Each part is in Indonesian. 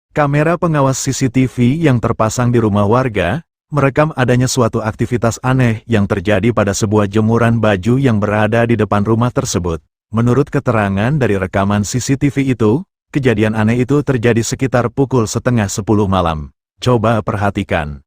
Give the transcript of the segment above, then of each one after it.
Kamera pengawas CCTV yang terpasang di rumah warga, merekam adanya suatu aktivitas aneh yang terjadi pada sebuah jemuran baju yang berada di depan rumah tersebut. Menurut keterangan dari rekaman CCTV itu, kejadian aneh itu terjadi sekitar pukul 9:30 malam. Coba perhatikan.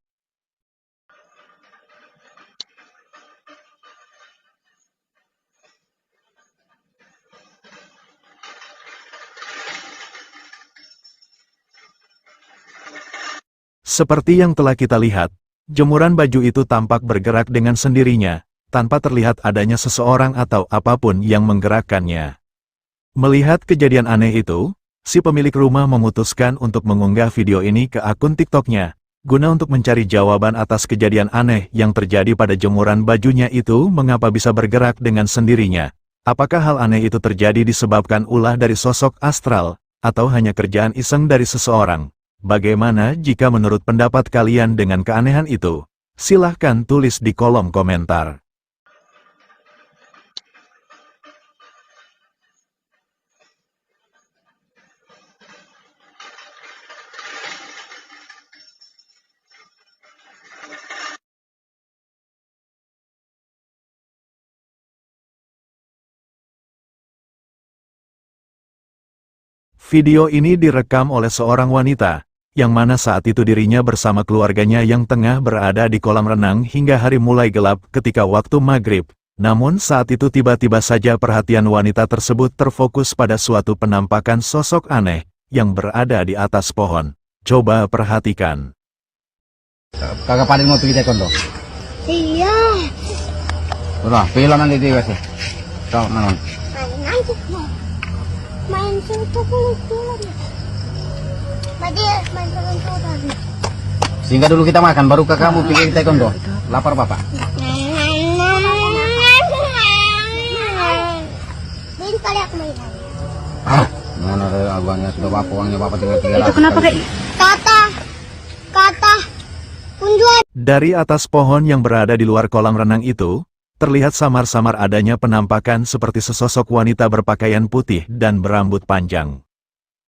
Seperti yang telah kita lihat, jemuran baju itu tampak bergerak dengan sendirinya, tanpa terlihat adanya seseorang atau apapun yang menggerakkannya. Melihat kejadian aneh itu, si pemilik rumah memutuskan untuk mengunggah video ini ke akun TikTok-nya, guna untuk mencari jawaban atas kejadian aneh yang terjadi pada jemuran bajunya itu mengapa bisa bergerak dengan sendirinya. Apakah hal aneh itu terjadi disebabkan ulah dari sosok astral, atau hanya kerjaan iseng dari seseorang? Bagaimana jika menurut pendapat kalian dengan keanehan itu? Silahkan tulis di kolom komentar. Video ini direkam oleh seorang wanita, yang mana saat itu dirinya bersama keluarganya yang tengah berada di kolam renang hingga hari mulai gelap ketika waktu maghrib. Namun saat itu tiba-tiba saja perhatian wanita tersebut terfokus pada suatu penampakan sosok aneh yang berada di atas pohon. Coba perhatikan. Kagak paling mau pergi taekwondo? Iya. Udah, film nanti dia sih. Kau nanon? Nanti mau main film. Tadi main peluncuran. Sehingga dulu kita makan, baru ke kamu pergi taekwondo. Lapar bapak? Bin kali aku main. Mana ada abangnya sudah bapak, uangnya bapak tinggal. Itu kenapa kayak? Kata kunjuan. Dari atas pohon yang berada di luar kolam renang itu, terlihat samar-samar adanya penampakan seperti sesosok wanita berpakaian putih dan berambut panjang.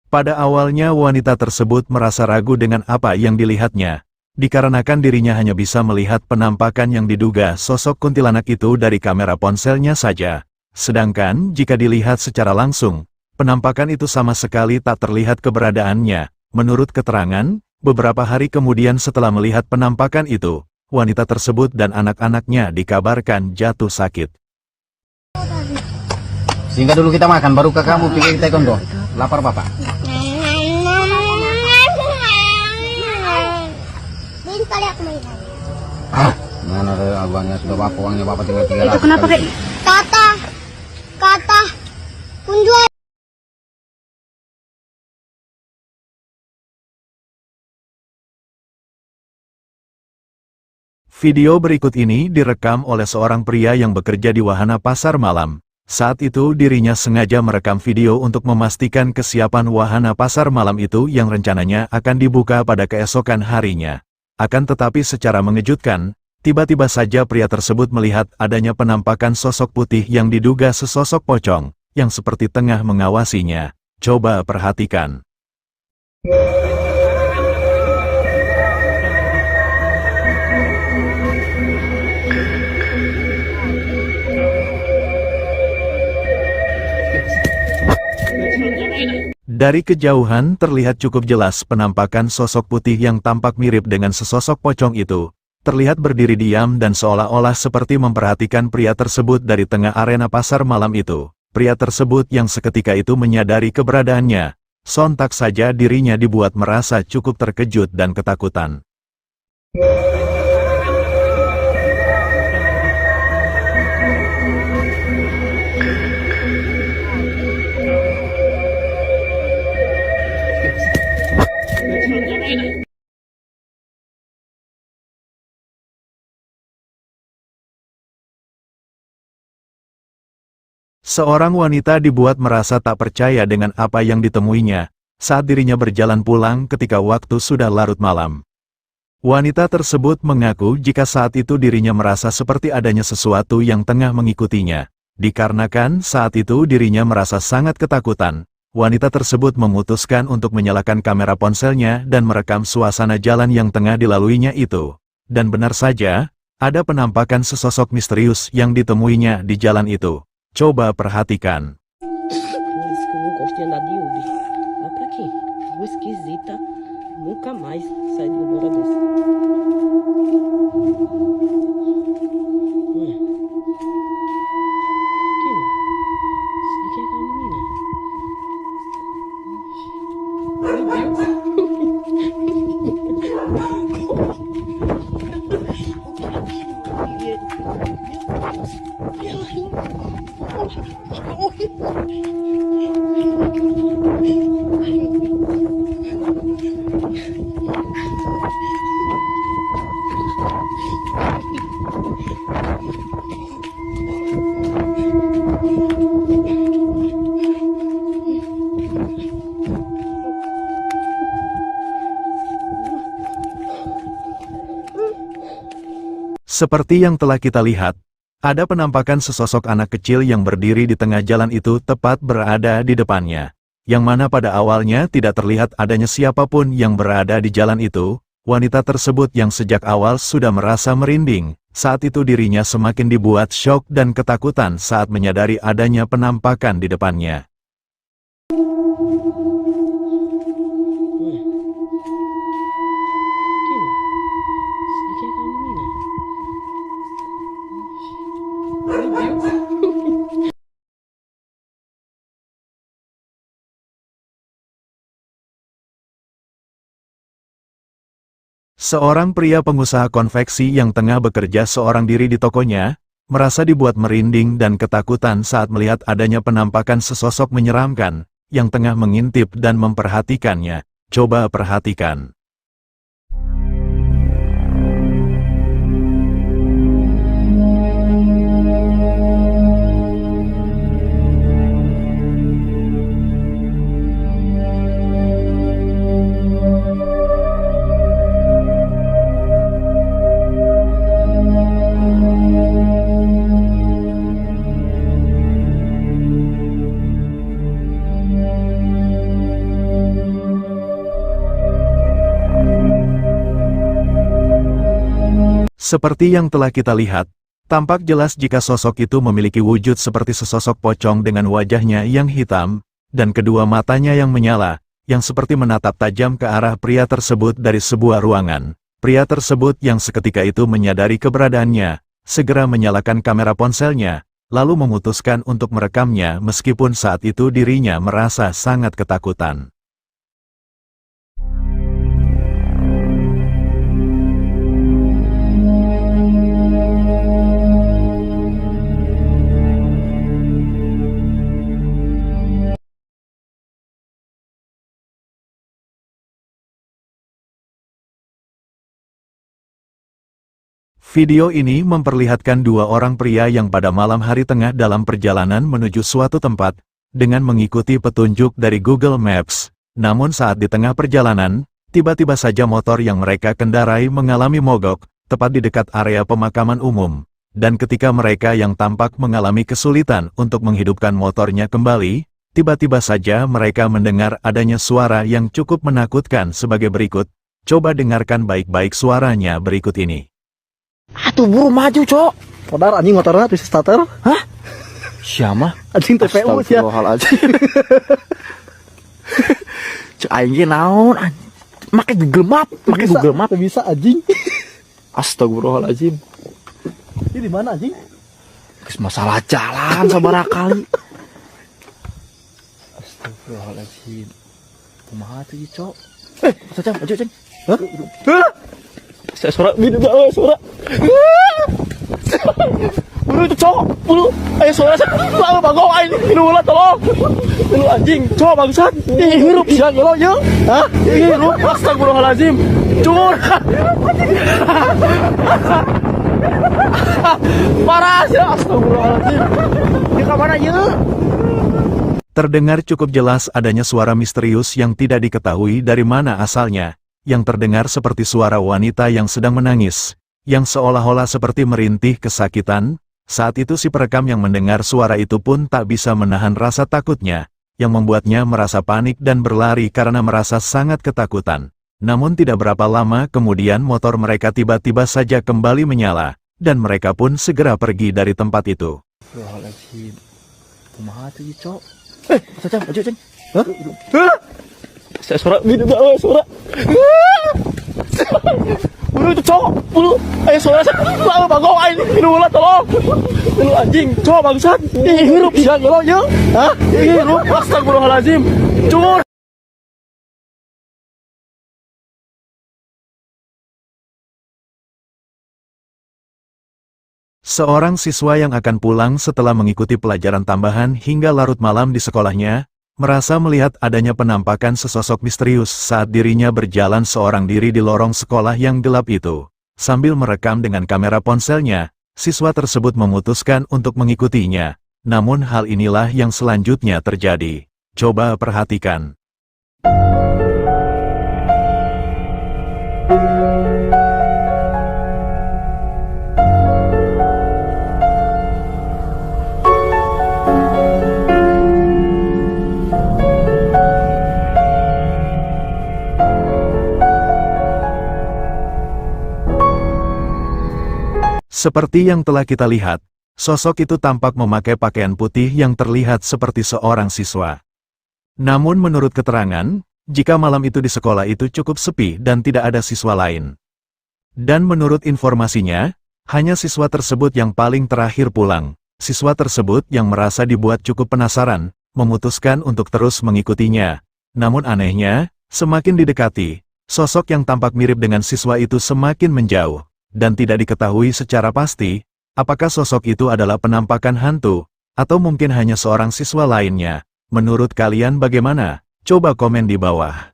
Pada awalnya wanita tersebut merasa ragu dengan apa yang dilihatnya, dikarenakan dirinya hanya bisa melihat penampakan yang diduga sosok kuntilanak itu dari kamera ponselnya saja. Sedangkan jika dilihat secara langsung, penampakan itu sama sekali tak terlihat keberadaannya. Menurut keterangan, beberapa hari kemudian setelah melihat penampakan itu, wanita tersebut dan anak-anaknya dikabarkan jatuh sakit. Sehingga dulu kita makan, baru ke kamu pergi taekwondo. Lapar bapak? Bin kali aku main. Mana ada abangnya sudah bapak, uangnya bapak tinggal. Itu kenapa kayak? Kata kunjuan. Video berikut ini direkam oleh seorang pria yang bekerja di wahana pasar malam. Saat itu dirinya sengaja merekam video untuk memastikan kesiapan wahana pasar malam itu yang rencananya akan dibuka pada keesokan harinya. Akan tetapi secara mengejutkan, tiba-tiba saja pria tersebut melihat adanya penampakan sosok putih yang diduga sesosok pocong, yang seperti tengah mengawasinya. Coba perhatikan. Dari kejauhan terlihat cukup jelas penampakan sosok putih yang tampak mirip dengan sesosok pocong itu. Terlihat berdiri diam dan seolah-olah seperti memperhatikan pria tersebut dari tengah arena pasar malam itu. Pria tersebut yang seketika itu menyadari keberadaannya. Sontak saja dirinya dibuat merasa cukup terkejut dan ketakutan. Seorang wanita dibuat merasa tak percaya dengan apa yang ditemuinya, saat dirinya berjalan pulang ketika waktu sudah larut malam. Wanita tersebut mengaku jika saat itu dirinya merasa seperti adanya sesuatu yang tengah mengikutinya, dikarenakan saat itu dirinya merasa sangat ketakutan, wanita tersebut memutuskan untuk menyalakan kamera ponselnya dan merekam suasana jalan yang tengah dilaluinya itu. Dan benar saja, ada penampakan sesosok misterius yang ditemuinya di jalan itu. Coba perhatikan. Por isso que eu não gosto de andar de Uber. Olha pra aqui. Rua esquisita. Nunca mais saí de uma hora dessa. Ué. Aqui não. Isso daqui é aquela menina. Meu Deus. Seperti yang telah kita lihat, ada penampakan sesosok anak kecil yang berdiri di tengah jalan itu tepat berada di depannya. Yang mana pada awalnya tidak terlihat adanya siapapun yang berada di jalan itu, wanita tersebut yang sejak awal sudah merasa merinding, saat itu dirinya semakin dibuat syok dan ketakutan saat menyadari adanya penampakan di depannya. Seorang pria pengusaha konveksi yang tengah bekerja seorang diri di tokonya, merasa dibuat merinding dan ketakutan saat melihat adanya penampakan sesosok menyeramkan, yang tengah mengintip dan memperhatikannya. Coba perhatikan. Seperti yang telah kita lihat, tampak jelas jika sosok itu memiliki wujud seperti sesosok pocong dengan wajahnya yang hitam, dan kedua matanya yang menyala, yang seperti menatap tajam ke arah pria tersebut dari sebuah ruangan. Pria tersebut yang seketika itu menyadari keberadaannya, segera menyalakan kamera ponselnya, lalu memutuskan untuk merekamnya meskipun saat itu dirinya merasa sangat ketakutan. Video ini memperlihatkan dua orang pria yang pada malam hari tengah dalam perjalanan menuju suatu tempat, dengan mengikuti petunjuk dari Google Maps. Namun saat di tengah perjalanan, tiba-tiba saja motor yang mereka kendarai mengalami mogok, tepat di dekat area pemakaman umum. Dan ketika mereka yang tampak mengalami kesulitan untuk menghidupkan motornya kembali, tiba-tiba saja mereka mendengar adanya suara yang cukup menakutkan sebagai berikut. Coba dengarkan baik-baik suaranya berikut ini. Atuh buru maju, Cok. Modar anjing motornya bisa starter. Hah? Siapa? Anjing TPU sia. Astagfirullahaladzim. Cek aing ge naon? Make Google Map, make Google Map bisa anjing. Astagfirullahaladzim. Ini di mana anjing? Geus masalah jalan sabaraha kali. Astagfirullahaladzim. Kumaha tuh, Cok? Cok, maju, Ceng. Hah? Saya suara beda banget suara. Buru itu cowok, buru. Ayo suara saya. Lalu bagong aing hirup lah tolong. Lu anjing, cowok bangsat. Ih hirup sia gelo ye. Hah? Ih hirup astagfirullahalazim. Cur. Parah sih astagfirullahalazim. Di kamana ye? Terdengar cukup jelas adanya suara misterius yang tidak diketahui dari mana asalnya. Yang terdengar seperti suara wanita yang sedang menangis, yang seolah-olah seperti merintih kesakitan. Saat itu si perekam yang mendengar suara itu pun tak bisa menahan rasa takutnya, yang membuatnya merasa panik dan berlari karena merasa sangat ketakutan. Namun tidak berapa lama kemudian motor mereka tiba-tiba saja kembali menyala, dan mereka pun segera pergi dari tempat itu. Astagfirullahaladzim. Kumaha tuh, Cok? Cang, maju, Cang. Hah? Saya suara, ini enggak, suara. Bulu itu, Cok. Bulu. Ayo suara, lama bagong, ini ulah, tolong. Lu anjing, Cok, bangsat. Hirup, siang, lo, ya. Hah? Hirup, astagfirullahaladzim. Cur. Seorang siswa yang akan pulang setelah mengikuti pelajaran tambahan hingga larut malam di sekolahnya, merasa melihat adanya penampakan sesosok misterius saat dirinya berjalan seorang diri di lorong sekolah yang gelap itu. Sambil merekam dengan kamera ponselnya, siswa tersebut memutuskan untuk mengikutinya. Namun hal inilah yang selanjutnya terjadi. Coba perhatikan. Seperti yang telah kita lihat, sosok itu tampak memakai pakaian putih yang terlihat seperti seorang siswa. Namun menurut keterangan, jika malam itu di sekolah itu cukup sepi dan tidak ada siswa lain. Dan menurut informasinya, hanya siswa tersebut yang paling terakhir pulang. Siswa tersebut yang merasa dibuat cukup penasaran, memutuskan untuk terus mengikutinya. Namun anehnya, semakin didekati, sosok yang tampak mirip dengan siswa itu semakin menjauh. Dan tidak diketahui secara pasti, apakah sosok itu adalah penampakan hantu, atau mungkin hanya seorang siswa lainnya. Menurut kalian bagaimana? Coba komen di bawah.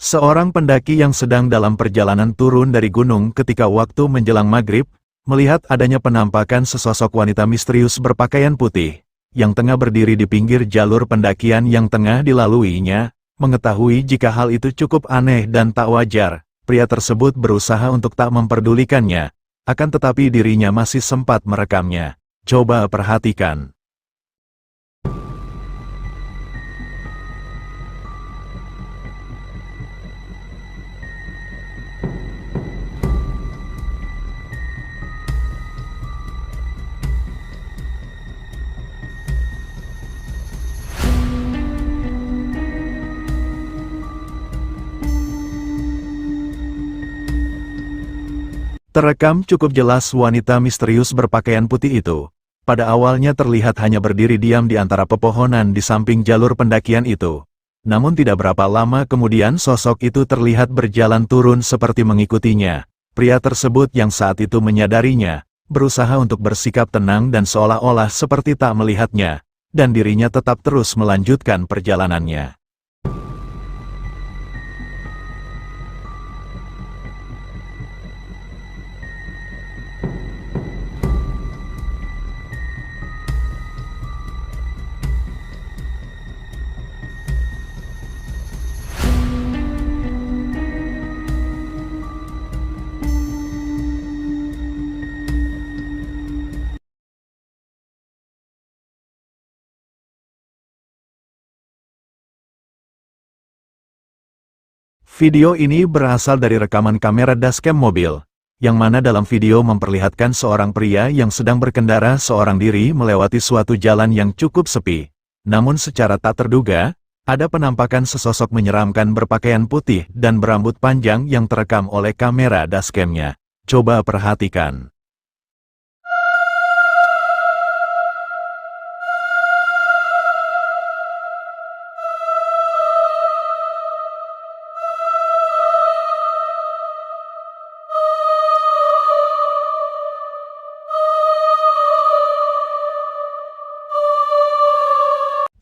Seorang pendaki yang sedang dalam perjalanan turun dari gunung ketika waktu menjelang maghrib, melihat adanya penampakan sesosok wanita misterius berpakaian putih, yang tengah berdiri di pinggir jalur pendakian yang tengah dilaluinya. Mengetahui jika hal itu cukup aneh dan tak wajar, pria tersebut berusaha untuk tak memperdulikannya, akan tetapi dirinya masih sempat merekamnya. Coba perhatikan. Terekam cukup jelas wanita misterius berpakaian putih itu. Pada awalnya terlihat hanya berdiri diam di antara pepohonan di samping jalur pendakian itu. Namun tidak berapa lama kemudian sosok itu terlihat berjalan turun seperti mengikutinya. Pria tersebut yang saat itu menyadarinya, berusaha untuk bersikap tenang dan seolah-olah seperti tak melihatnya, dan dirinya tetap terus melanjutkan perjalanannya. Video ini berasal dari rekaman kamera dashcam mobil, yang mana dalam video memperlihatkan seorang pria yang sedang berkendara seorang diri melewati suatu jalan yang cukup sepi. Namun secara tak terduga, ada penampakan sesosok menyeramkan berpakaian putih dan berambut panjang yang terekam oleh kamera dashcamnya. Coba perhatikan.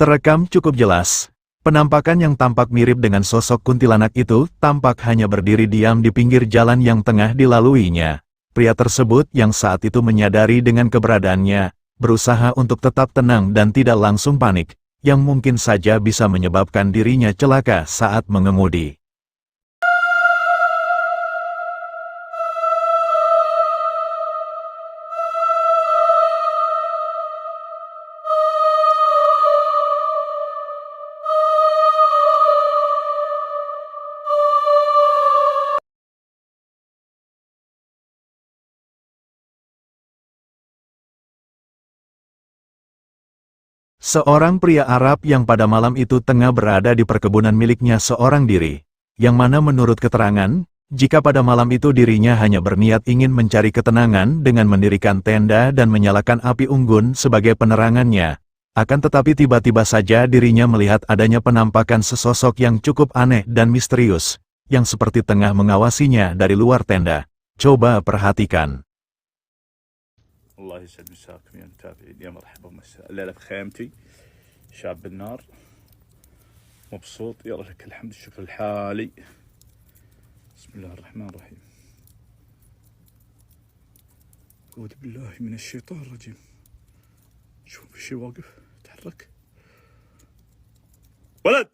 Terekam cukup jelas. Penampakan yang tampak mirip dengan sosok kuntilanak itu tampak hanya berdiri diam di pinggir jalan yang tengah dilaluinya. Pria tersebut yang saat itu menyadari dengan keberadaannya, berusaha untuk tetap tenang dan tidak langsung panik, yang mungkin saja bisa menyebabkan dirinya celaka saat mengemudi. Seorang pria Arab yang pada malam itu tengah berada di perkebunan miliknya seorang diri, yang mana menurut keterangan, jika pada malam itu dirinya hanya berniat ingin mencari ketenangan dengan mendirikan tenda dan menyalakan api unggun sebagai penerangannya, akan tetapi tiba-tiba saja dirinya melihat adanya penampakan sesosok yang cukup aneh dan misterius, yang seperti tengah mengawasinya dari luar tenda. Coba perhatikan. الله يسعد مساكم يا المتابعين، يا مرحبا مساء الليلة بخيمتي شاب النار مبسوط، يا لك الحمد الشكر الحالي. بسم الله الرحمن الرحيم. أعوذ بالله من الشيطان الرجيم. شوف في شي واقف تحرك ولد،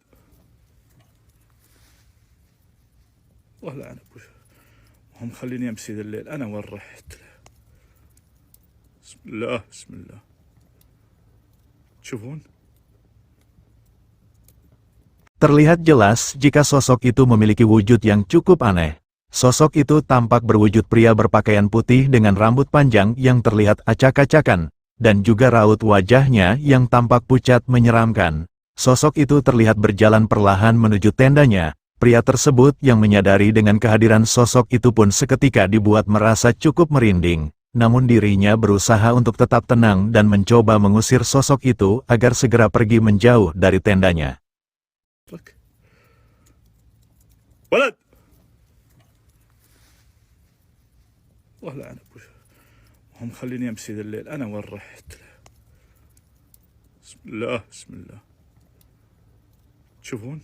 والله لعن ابوش، هم خليني امسي ذا الليل، انا وين رحت؟ بسم الله بسم الله. تشوفون؟ Terlihat jelas jika sosok itu memiliki wujud yang cukup aneh. Sosok itu tampak berwujud pria berpakaian putih dengan rambut panjang yang terlihat acak-acakan, dan juga raut wajahnya yang tampak pucat menyeramkan. Sosok itu terlihat berjalan perlahan menuju tendanya. Pria tersebut yang menyadari dengan kehadiran sosok itu pun seketika dibuat merasa cukup merinding. Namun dirinya berusaha untuk tetap tenang dan mencoba mengusir sosok itu agar segera pergi menjauh dari tendanya. ولد، والله لعن ابوش، هم خليني امسي ذا الليل، انا وين رحت؟ بسم الله بسم الله. تشوفون؟